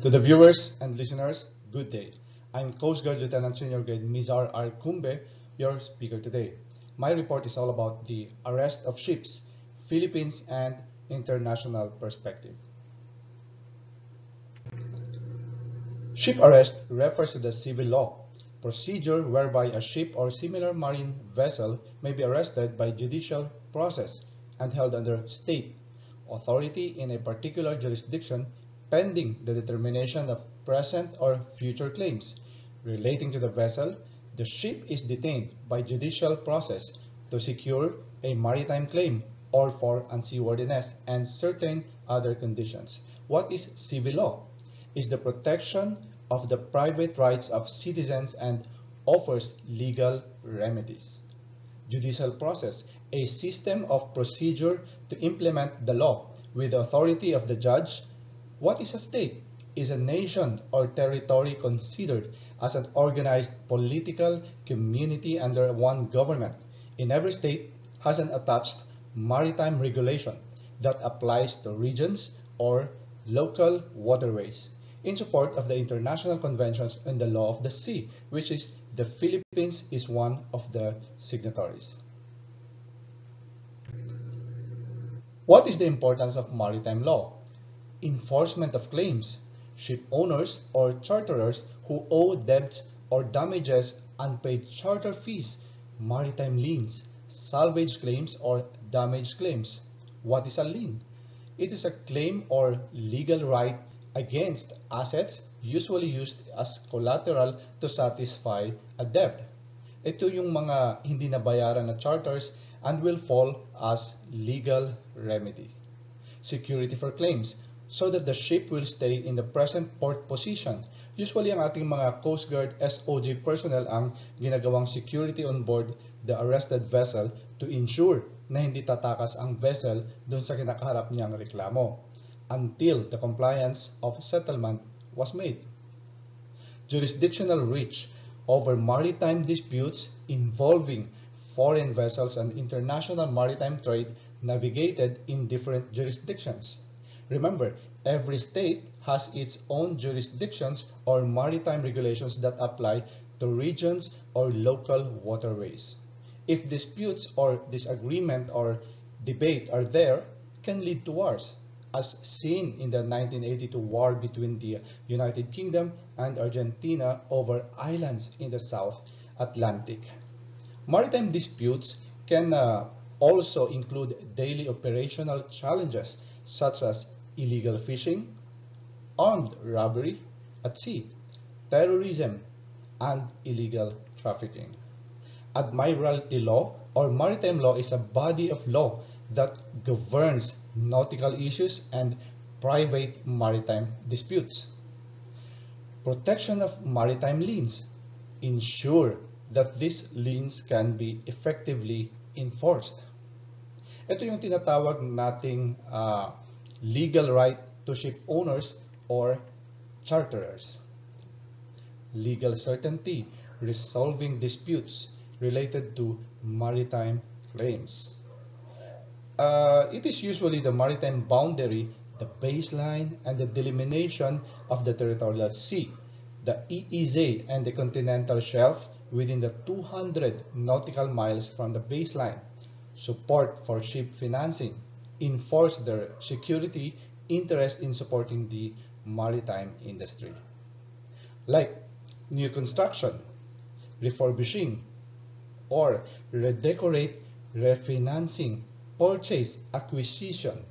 To the viewers and listeners, good day. I'm Coast Guard Lieutenant Senior Grade Mizar R. Cumbe, your speaker today. My report is all about the arrest of ships, Philippines and international perspective. Ship arrest refers to the civil law procedure whereby a ship or similar marine vessel may be arrested by judicial process and held under state authority in a particular jurisdiction pending the determination of present or future claims relating to the vessel. The ship is detained by judicial process to secure a maritime claim or for unseaworthiness and certain other conditions. What is civil law? Is the protection of the private rights of citizens and offers legal remedies. Judicial process, a system of procedure to implement the law with the authority of the judge. What is a state? Is a nation or territory considered as an organized political community under one government. In every state has an attached maritime regulation that applies to regions or local waterways in support of the international conventions on the law of the sea, which is the Philippines is one of the signatories. What is the importance of maritime law? Enforcement of claims. Ship owners or charterers who owe debts or damages unpaid charter fees, maritime liens, salvage claims or damage claims. What is a lien? It is a claim or legal right against assets usually used as collateral to satisfy a debt. Ito yung mga hindi nabayaran na charters and will fall as legal remedy. Security for claims, so that the ship will stay in the present port position. Usually ang ating mga Coast Guard SOG personnel ang ginagawang security on board the arrested vessel to ensure na hindi tatakas ang vessel dun sa kinakaharap niyang reklamo until the compliance of settlement was made. Jurisdictional reach over maritime disputes involving foreign vessels and international maritime trade navigated in different jurisdictions. Remember, every state has its own jurisdictions or maritime regulations that apply to regions or local waterways. If disputes or disagreement or debate are there, can lead to wars, as seen in the 1982 war between the United Kingdom and Argentina over islands in the South Atlantic. Maritime disputes can also include daily operational challenges such as illegal fishing, armed robbery at sea, terrorism, and illegal trafficking. Admiralty law or maritime law is a body of law that governs nautical issues and private maritime disputes. Protection of maritime liens. Ensure that these liens can be effectively enforced. Ito yung tinatawag nating legal right to ship owners or charterers. Legal certainty, resolving disputes related to maritime claims. It is usually the maritime boundary, the baseline, and the delimitation of the territorial sea, the EEZ and the continental shelf within the 200 nautical miles from the baseline. Support for ship financing, enforce their security interest in supporting the maritime industry. Like new construction, refurbishing, or redecorate, refinancing, purchase, acquisition.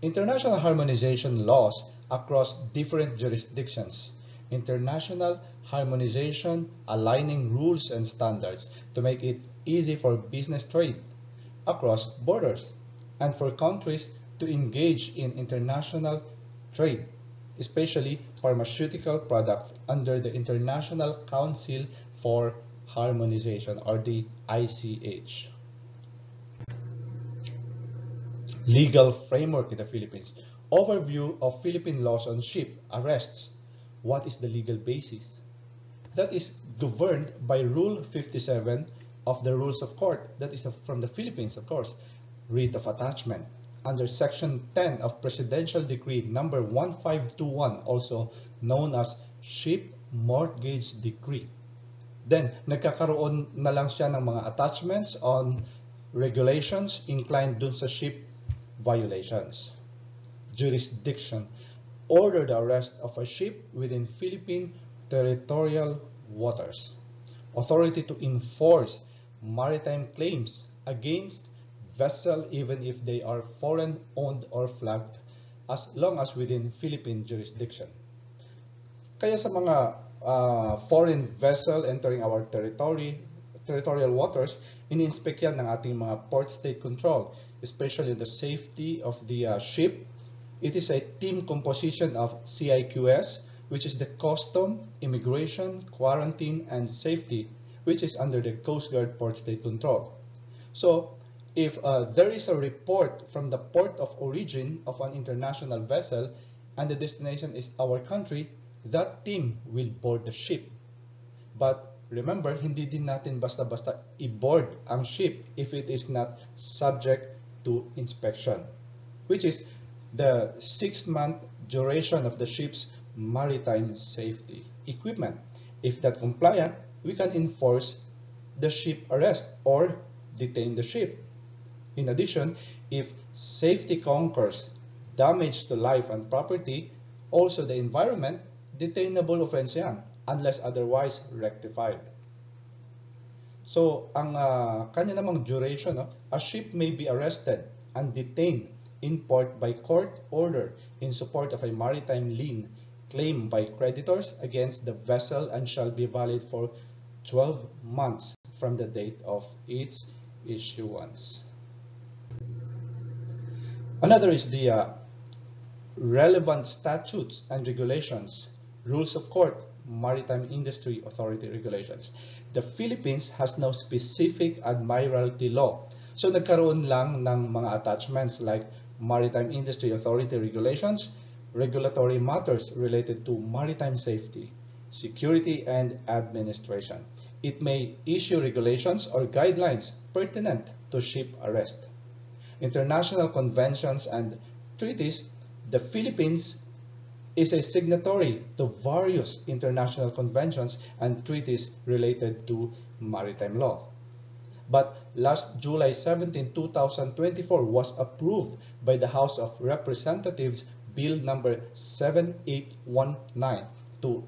International harmonization laws across different jurisdictions. International harmonization aligning rules and standards to make it easy for business trade across borders and for countries to engage in international trade, especially pharmaceutical products under the International Council for Harmonization or the ICH. Legal framework in the Philippines. Overview of Philippine laws on ship arrests. What is the legal basis? That is governed by Rule 57 of the Rules of Court. That is from the Philippines, of course. Writ of attachment, under Section 10 of Presidential Decree number 1521, also known as Ship Mortgage Decree. Then, nagkakaroon na lang siya ng mga attachments on regulations inclined dun sa ship violations. Jurisdiction. Order the arrest of a ship within Philippine territorial waters. Authority to enforce maritime claims against vessel even if they are foreign owned or flagged as long as within Philippine jurisdiction. Kaya sa mga foreign vessel entering our territorial waters, ini-inspect yan ng ating mga port state control, especially the safety of the ship. It is a team composition of CIQS, which is the Custom, Immigration, Quarantine, and Safety, which is under the Coast Guard Port State Control. So, if there is a report from the port of origin of an international vessel and the destination is our country, that team will board the ship. But remember, hindi din natin basta-basta i-board ang ship if it is not subject to inspection, which is the 6-month duration of the ship's maritime safety equipment. If not compliant, we can enforce the ship arrest or detain the ship. In addition, if safety conquers damage to life and property, also the environment, detainable offense yan, unless otherwise rectified. So, ang kanya namang duration, a ship may be arrested and detained in port by court order in support of a maritime lien claim by creditors against the vessel and shall be valid for 12 months from the date of its issuance. Another is the relevant statutes and regulations, rules of court, Maritime Industry Authority regulations. The Philippines has no specific admiralty law. So nagkaroon lang ng mga attachments like Maritime Industry Authority regulations, regulatory matters related to maritime safety, security, and administration. It may issue regulations or guidelines pertinent to ship arrest. International conventions and treaties. The Philippines is a signatory to various international conventions and treaties related to maritime law. But last July 17, 2024 was approved by the House of Representatives Bill number 7819 to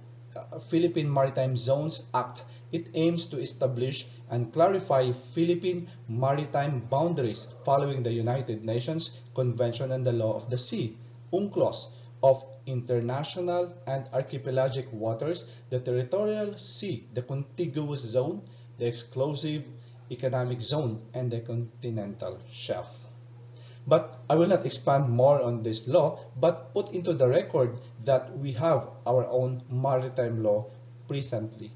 Philippine Maritime Zones Act. It aims to establish and clarify Philippine maritime boundaries following the United Nations Convention on the Law of the Sea, UNCLOS, of international and archipelagic waters, the territorial sea, the contiguous zone, the exclusive economic zone, and the continental shelf. But I will not expand more on this law, but put into the record that we have our own maritime law presently.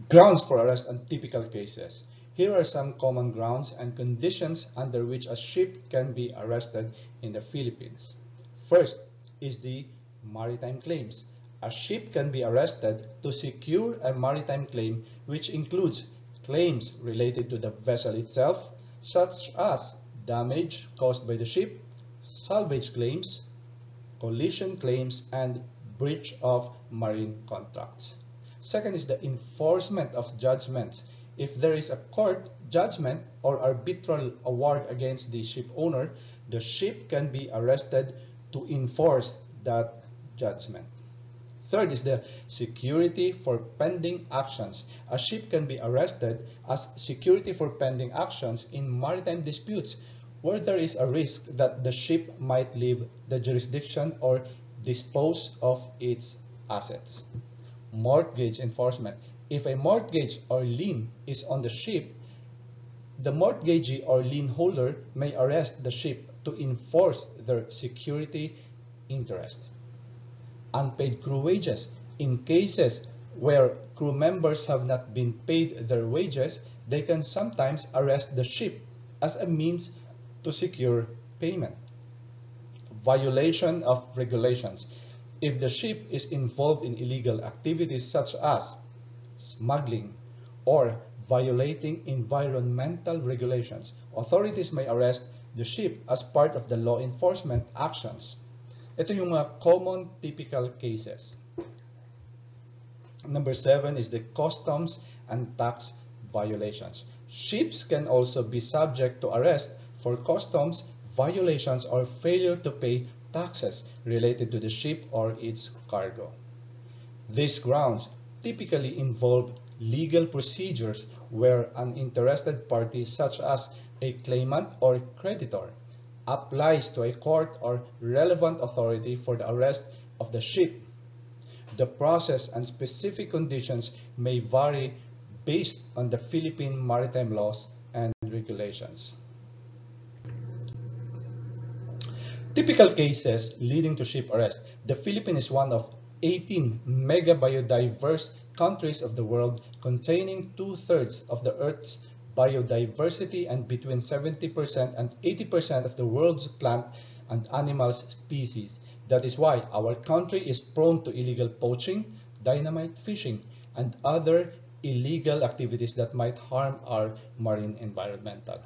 Grounds for arrest and typical cases. Here are some common grounds and conditions under which a ship can be arrested in the Philippines. First is the maritime claims. A ship can be arrested to secure a maritime claim which includes claims related to the vessel itself, such as damage caused by the ship, salvage claims, collision claims, and breach of marine contracts. Second is the enforcement of judgments. If there is a court judgment or arbitral award against the ship owner, the ship can be arrested to enforce that judgment. Third is the security for pending actions. A ship can be arrested as security for pending actions in maritime disputes where there is a risk that the ship might leave the jurisdiction or dispose of its assets. Mortgage enforcement. If a mortgage or lien is on the ship, the mortgagee or lien holder may arrest the ship to enforce their security interests. Unpaid crew wages. In cases where crew members have not been paid their wages, they can sometimes arrest the ship as a means to secure payment. Violation of regulations. If the ship is involved in illegal activities such as smuggling or violating environmental regulations. Authorities may arrest the ship as part of the law enforcement actions. Ito yung mga common typical cases. Number 7 is the customs and tax violations. Ships can also be subject to arrest for customs violations or failure to pay taxes related to the ship or its cargo. These grounds typically involve legal procedures where an interested party, such as a claimant or creditor, applies to a court or relevant authority for the arrest of the ship. The process and specific conditions may vary based on the Philippine maritime laws and regulations. Typical cases leading to ship arrest. The Philippines is one of 18 mega biodiverse countries of the world, containing 2/3 of the Earth's biodiversity and between 70% and 80% of the world's plant and animal species. That is why our country is prone to illegal poaching, dynamite fishing, and other illegal activities that might harm our marine environmental.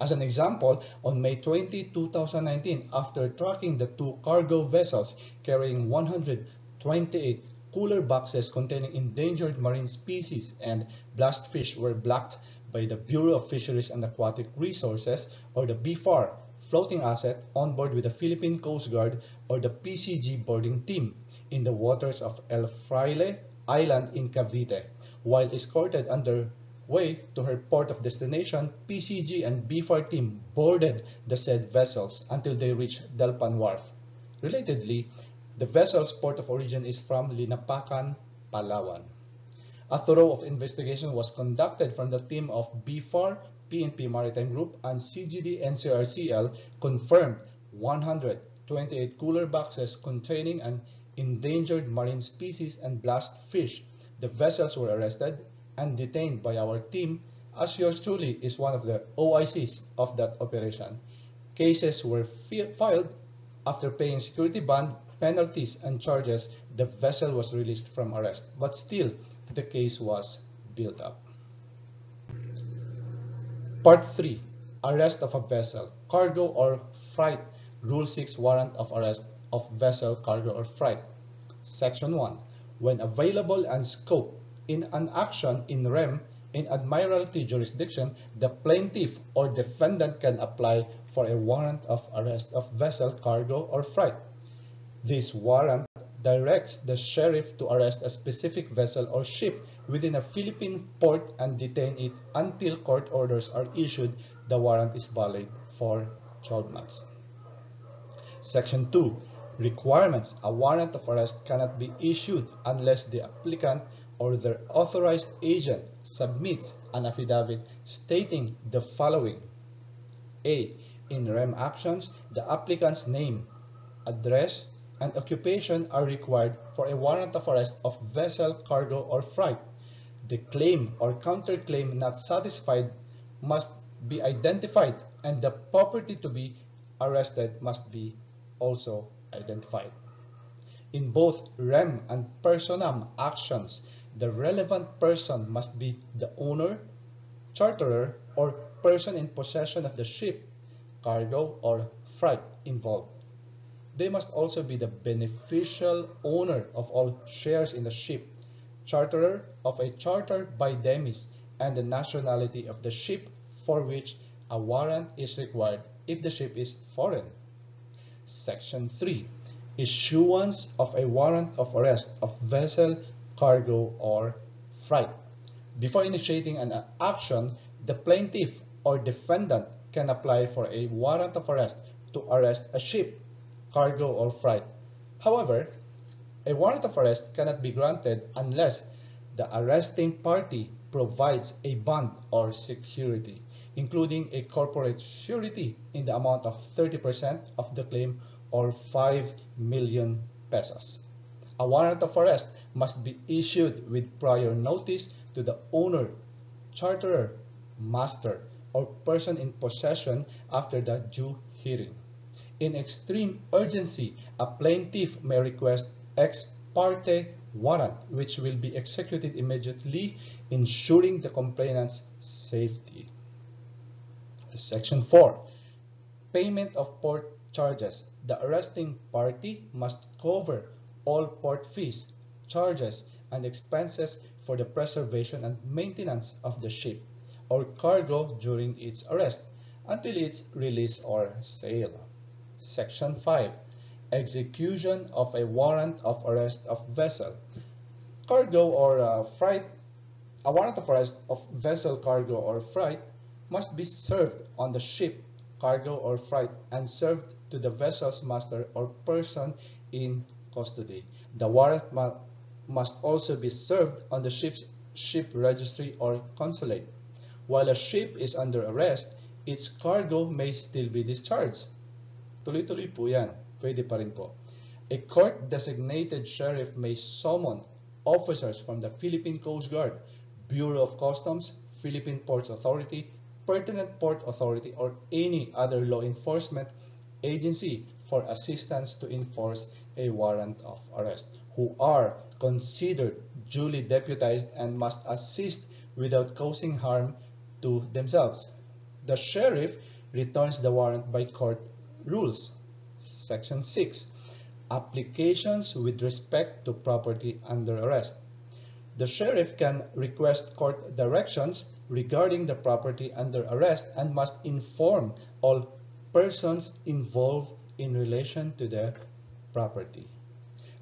As an example, on May 20, 2019, after tracking the 2 cargo vessels carrying 128 cooler boxes containing endangered marine species and blast fish were blocked by the Bureau of Fisheries and Aquatic Resources, or the BFAR, floating asset on board with the Philippine Coast Guard or the PCG boarding team in the waters of El Fraile Island in Cavite. While escorted underway to her port of destination, PCG and BFAR team boarded the said vessels until they reached Delpan Wharf. Relatedly, the vessel's port of origin is from Linapacan, Palawan. A thorough investigation was conducted from the team of BFAR, PNP Maritime Group, and CGD NCRCL confirmed 128 cooler boxes containing an endangered marine species and blast fish. The vessels were arrested and detained by our team, as yours truly is one of the OICs of that operation. Cases were filed after paying security bond, penalties, and charges. The vessel was released from arrest, but still the case was built up. Part 3. Arrest of a vessel, cargo or freight. Rule 6, warrant of arrest of vessel, cargo, or freight. Section 1. When available and scope in an action in rem in Admiralty jurisdiction, the plaintiff or defendant can apply for a warrant of arrest of vessel, cargo, or freight. This warrant directs the sheriff to arrest a specific vessel or ship within a Philippine port and detain it until court orders are issued. The warrant is valid for 12 months. Section 2. Requirements. A warrant of arrest cannot be issued unless the applicant or their authorized agent submits an affidavit stating the following. A. In rem actions, the applicant's name, address, and occupation are required for a warrant of arrest of vessel, cargo, or freight. The claim or counterclaim not satisfied must be identified, and the property to be arrested must be also identified. In both rem and personam actions, the relevant person must be the owner, charterer, or person in possession of the ship, cargo, or freight involved. They must also be the beneficial owner of all shares in the ship, charterer of a charter by demis, and the nationality of the ship for which a warrant is required if the ship is foreign. Section 3. Issuance of a warrant of arrest of vessel, cargo, or freight. Before initiating an action, the plaintiff or defendant can apply for a warrant of arrest to arrest a ship, cargo, or freight. However, a warrant of arrest cannot be granted unless the arresting party provides a bond or security, including a corporate surety in the amount of 30% of the claim or 5 million pesos. A warrant of arrest must be issued with prior notice to the owner, charterer, master, or person in possession after the due hearing. In extreme urgency, a plaintiff may request ex parte warrant, which will be executed immediately, ensuring the complainant's safety. Section 4. Payment of port charges. The arresting party must cover all port fees, charges, and expenses for the preservation and maintenance of the ship or cargo during its arrest until its release or sale. Section 5. Execution of a warrant of arrest of vessel, cargo, or freight. A warrant of arrest of vessel, cargo, or freight must be served on the ship, cargo, or freight and served to the vessel's master or person in custody. The warrant must also be served on the ship registry or consulate. While a ship is under arrest, its cargo may still be discharged. Tuloy-tuloy po yan. Pwede pa rin po. A court-designated sheriff may summon officers from the Philippine Coast Guard, Bureau of Customs, Philippine Ports Authority, pertinent port authority, or any other law enforcement agency for assistance to enforce a warrant of arrest, who are considered duly deputized and must assist without causing harm to themselves. The sheriff returns the warrant by court rules. Section 6. Applications with respect to property under arrest. The sheriff can request court directions regarding the property under arrest and must inform all persons involved in relation to the property.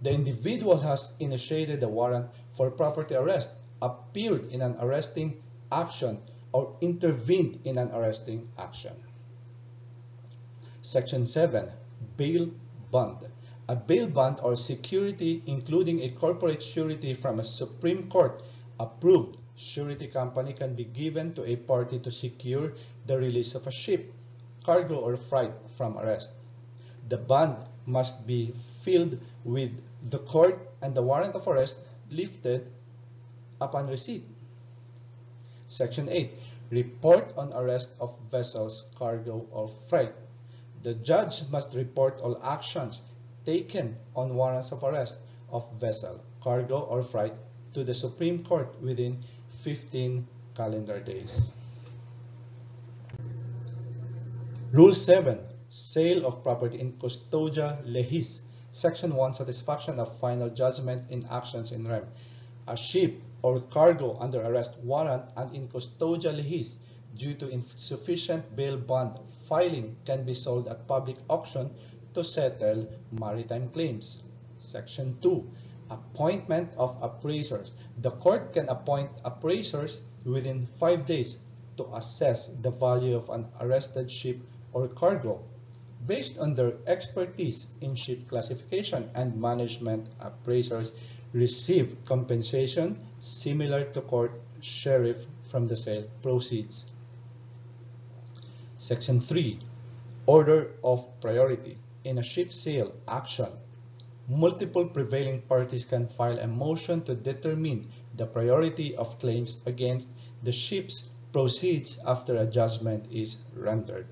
The individual has initiated a warrant for property arrest, appeared in an arresting action, or intervened in an arresting action. Section 7. Bail bond. A bail bond or security, including a corporate surety from a Supreme Court approved surety company, can be given to a party to secure the release of a ship, cargo, or freight from arrest. The bond must be filed with the court and the warrant of arrest lifted upon receipt. Section 8. Report on arrest of vessels, cargo, or freight. The judge must report all actions taken on warrants of arrest of vessel, cargo, or freight to the Supreme Court within 15 calendar days. Rule 7. Sale of property in custodia legis. Section 1. Satisfaction of final judgment in actions in rem. A ship or cargo under arrest warrant and in custodia legis due to insufficient bail bond filing can be sold at public auction to settle maritime claims. Section 2. Appointment of appraisers. The court can appoint appraisers within 5 days to assess the value of an arrested ship or cargo based on their expertise in ship classification and management. Appraisers receive compensation similar to court sheriff from the sale proceeds. Section 3. Order of priority. In a ship sale action, multiple prevailing parties can file a motion to determine the priority of claims against the ship's proceeds after a judgment is rendered.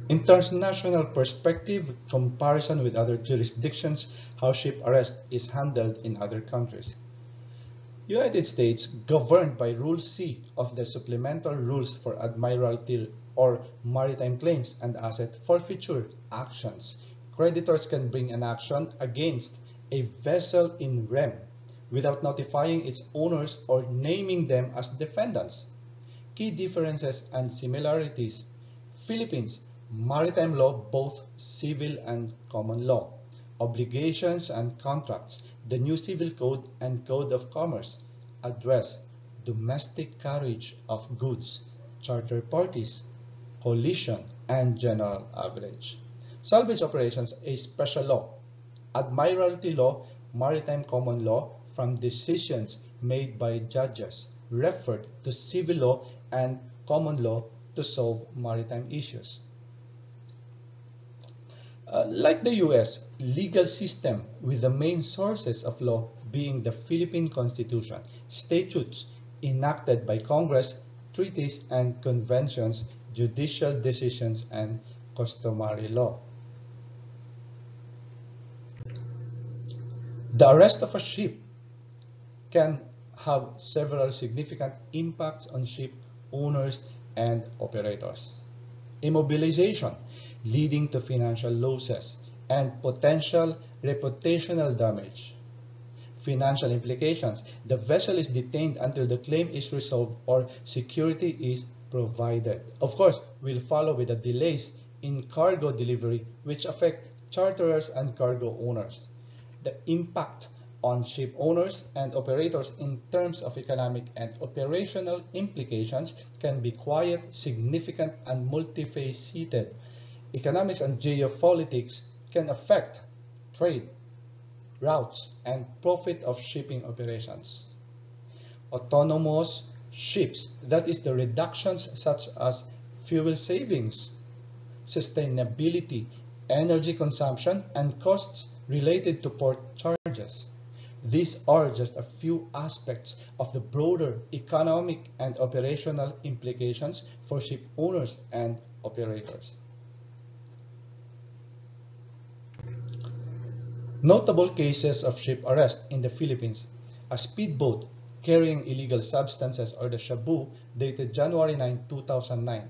International perspective, comparison with other jurisdictions, how ship arrest is handled in other countries. United States, governed by Rule C of the Supplemental Rules for Admiralty or Maritime Claims and Asset Forfeiture Actions, creditors can bring an action against a vessel in rem without notifying its owners or naming them as defendants. Key differences and similarities. Philippines, maritime law, both civil and common law. Obligations and contracts. The new Civil Code and Code of Commerce address domestic carriage of goods, charter parties, collision, and general average. Salvage operations, a special law. Admiralty law, maritime common law, from decisions made by judges, referred to civil law and common law to solve maritime issues. Like the U.S. legal system, with the main sources of law being the Philippine Constitution, statutes enacted by Congress, treaties, and conventions judicial decisions, and customary law. The arrest of a ship can have several significant impacts on ship owners and operators. Immobilization, leading to financial losses and potential reputational damage. Financial implications, the vessel is detained until the claim is resolved or security is provided. Of course, we'll follow with the delays in cargo delivery, which affect charterers and cargo owners. The impact on ship owners and operators in terms of economic and operational implications can be quite significant and multifaceted. Economics and geopolitics can affect trade, routes, and profit of shipping operations. Autonomous ships, that is the reductions such as fuel savings, sustainability, energy consumption, and costs related to port charges. These are just a few aspects of the broader economic and operational implications for ship owners and operators. Notable cases of ship arrest in the Philippines: a speedboat carrying illegal substances, or the Shabu, dated January 9, 2009.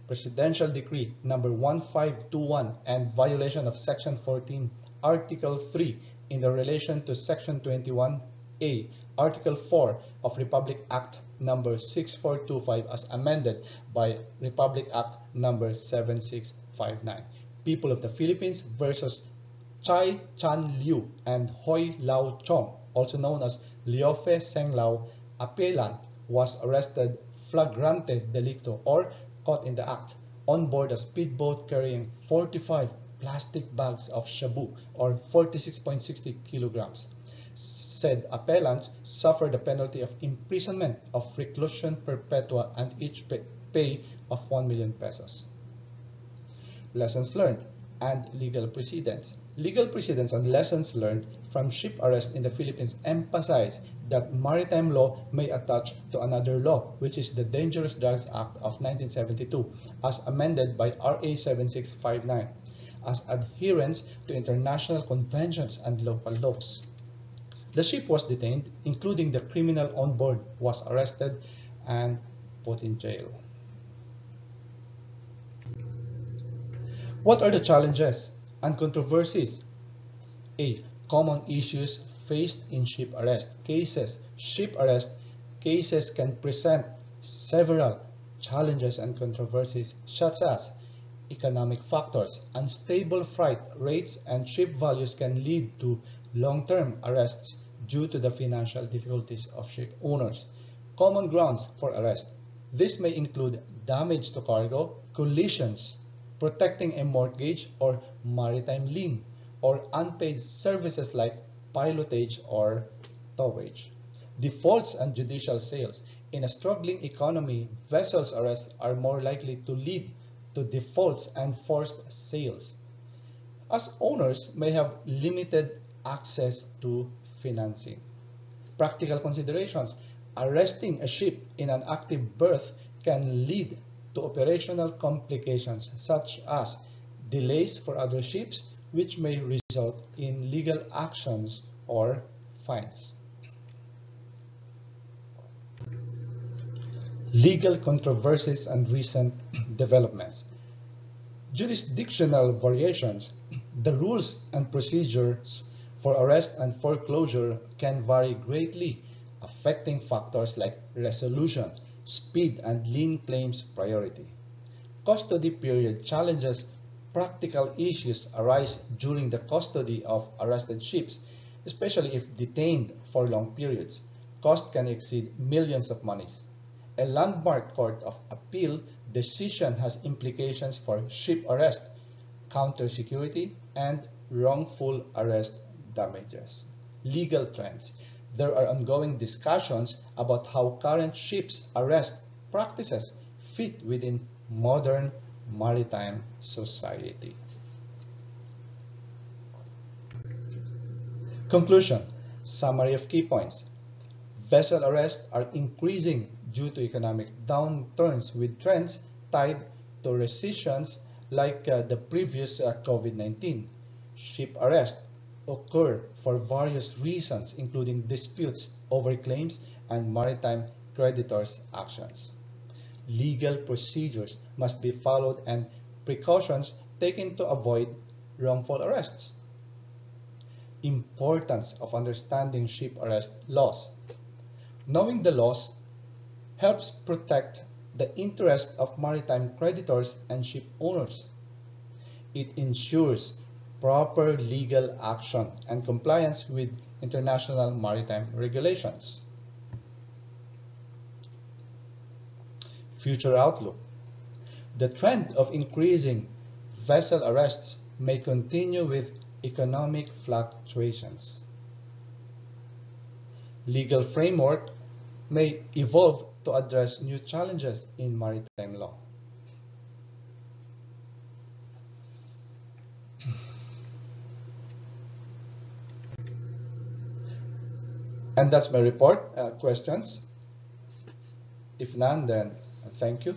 Presidential Decree number 1521 and violation of Section 14, Article 3 in the relation to Section 21A, Article 4 of Republic Act number 6425 as amended by Republic Act number 7659. People of the Philippines versus Chai Chan Liu and Hoi Lao Chong, also known as Liofe Seng Lao. Appellant was arrested flagrante delicto, or caught in the act, on board a speedboat carrying 45 plastic bags of shabu, or 46.60 kilograms. Said appellants suffered a penalty of imprisonment of reclusion perpetua and each pay of 1 million pesos. Lessons learned and legal precedents. Legal precedents and lessons learned from ship arrest in the Philippines emphasize that maritime law may attach to another law, which is the Dangerous Drugs Act of 1972, as amended by RA 7659, as adherence to international conventions and local laws. The ship was detained, including the criminal on board was arrested and put in jail. What are the challenges and controversies? A. Common issues faced in ship arrest cases. Ship arrest cases can present several challenges and controversies, such as economic factors. Unstable freight rates and ship values can lead to long-term arrests due to the financial difficulties of ship owners. Common grounds for arrest. This may include damage to cargo, collisions, protecting a mortgage or maritime lien, or unpaid services like pilotage or towage. Defaults and judicial sales. In a struggling economy, vessels arrests are more likely to lead to defaults and forced sales, as owners may have limited access to financing. Practical considerations. Arresting a ship in an active berth can lead to operational complications, such as delays for other ships, which may result in legal actions or fines. Legal controversies and recent developments. Jurisdictional variations. The rules and procedures for arrest and foreclosure can vary greatly, affecting factors like resolution, speed, and lien claims priority. Custody period challenges. Practical issues arise during the custody of arrested ships, especially if detained for long periods. Cost can exceed millions of monies. A landmark court of appeal decision has implications for ship arrest, counter-security, and wrongful arrest damages. Legal trends. There are ongoing discussions about how current ships arrest practices fit within modern maritime society. Conclusion. Summary of key points. Vessel arrests are increasing due to economic downturns, with trends tied to rescissions like the previous COVID-19. Ship arrest occur for various reasons, including disputes over claims and maritime creditors' actions. Legal procedures must be followed and precautions taken to avoid wrongful arrests. Importance of understanding ship arrest laws. Knowing the laws helps protect the interests of maritime creditors and ship owners. It ensures proper legal action and compliance with international maritime regulations. Future outlook. The trend of increasing vessel arrests may continue with economic fluctuations. Legal framework may evolve to address new challenges in maritime law. And that's my report. Questions? If none, then thank you.